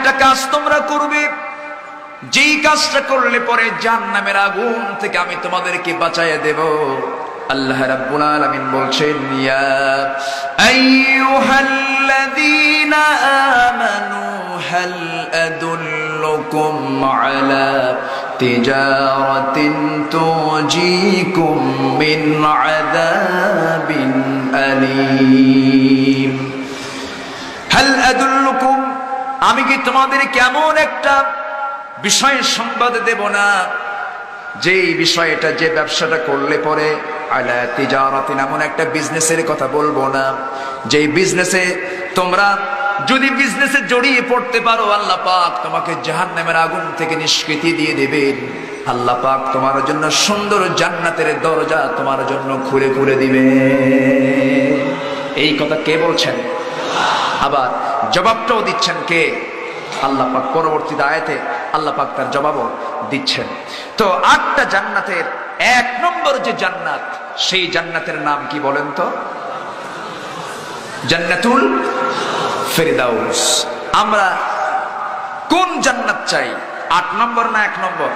একটা কাজ তোমরা করবে, যেই কাজটা করলে পরে জাহান্নামের আগুন থেকে আমি তোমাদেরকে বাঁচাইয়া দেব। আল্লাহ রাব্বুল আলামিন বলছেন, ইয়া আইয়ুহাল্লাযীনা আমানু হাল আদুল্লুকুম আলা তিজারাতিন তুজিকুম মিন আযাবিন আলীম। হাল আদুল্লুকুম, আমি কি তোমাদের কেমন একটা বিষয়ের সংবাদ দেব না, যেই বিষয়টা, যে ব্যবসাটা করলে পরে আলা তিজারাতিন, এমন একটা বিজনেসের কথা বলবো না, যেই বিজনেসে তোমরা যদি বিজনেসে জড়িয়ে পড়তে পারো, আল্লাহ পাক তোমাকে জাহান্নামের আগুন থেকে নিষ্কৃতি দিয়ে দেবেন। আল্লাহ পাক তোমার জন্য সুন্দর জান্নাতের দরজা তোমার জন্য খুলে খুলে দিবে। এই কথা কে বলছেন? আবার জবাবটাও দিচ্ছেন কে? আল্লাহ পাক। পরবর্তী আয়াতে আল্লাহ পাক তার জবাবও দিচ্ছেন। তো 8টা জান্নাতের 1 নম্বর যে জান্নাত, সেই জান্নাতের নাম কি বলেন তো? জান্নাতুল ফেরদাউস। আমরা কোন জান্নাত চাই, 8 নম্বর না 1 নম্বর?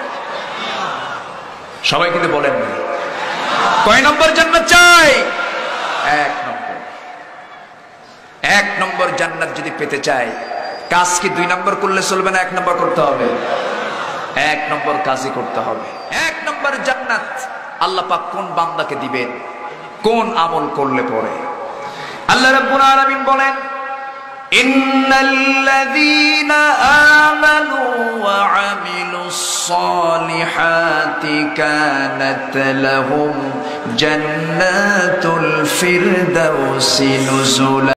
সবাই কিন্তু বলেন না। কয় নম্বর জান্নাত চাই? 1 নম্বর। 1 নম্বর জান্নাত যদি পেতে চাই, কাজ কি 2 নম্বর করলে চলবে না, 1 নম্বর করতে হবে? 1 নম্বর কাজই করতে হবে। 1 নম্বর জান্নাত আল্লাহ পাক কোন বান্দাকে দিবেন, কোন আমল করলে পরে? আল্লাহ রাব্বুল আলামিন বলেন, ইন্নাল্লাযীনা আমানু ওয়া আমিলুস সালিহাতি কানাত লাহুম জান্নাতুল ফিরদাউসি নুজুলা।